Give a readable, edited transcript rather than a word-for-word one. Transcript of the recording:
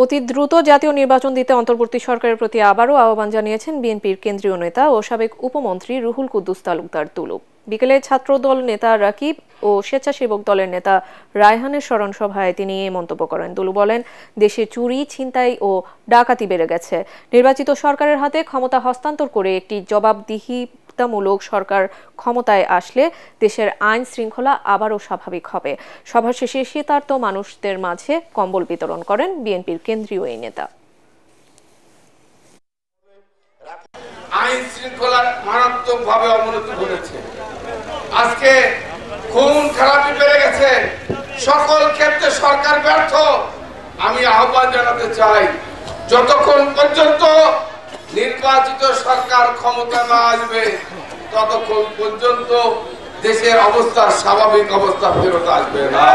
অতি দ্রুত জাতীয় নির্বাচন দিতে অন্তর্বর্তী সরকারের প্রতি আবারও আহ্বান জানিয়েছেন বিএনপির কেন্দ্রীয় নেতা ও সাবেক উপমন্ত্রী রুহুল কুদ্দুস তালুকদার তুলু। বিকেলে ছাত্রদল নেতা রাকিব ও স্বেচ্ছাসেবক দলের নেতা রায়হানের স্মরণ সভায় তিনি এই মন্তব্য করেন। তুলু বলেন, দেশে চুরি, ছিনতাই ও ডাকাতি বেড়ে গেছে। নির্বাচিত সরকারের হাতে ক্ষমতা হস্তান্তর করে একটি জবাবদিহিতামূলক সরকার ক্ষমতায় আসলে দেশের আইন শৃঙ্খলা আবারও স্বাভাবিক হবে। সভা শেষে শীতার্ত মানুষদের মাঝে কম্বল বিতরণ করেন বিএনপির কেন্দ্রীয় এই নেতা। আইন শৃঙ্খলার মারাত্মকভাবে অবনতি ঘটেছে। আজকে খুন খারাপি বেড়ে গেছে, সকল ক্ষেত্রে সরকার ব্যর্থ। আমি আহ্বান জানাতে চাই, যতক্ষণ পর্যন্ত নির্বাচিত সরকার ক্ষমতা না আসবে ততক্ষণ পর্যন্ত দেশের অবস্থা স্বাভাবিক অবস্থা ফেরত আসবে না।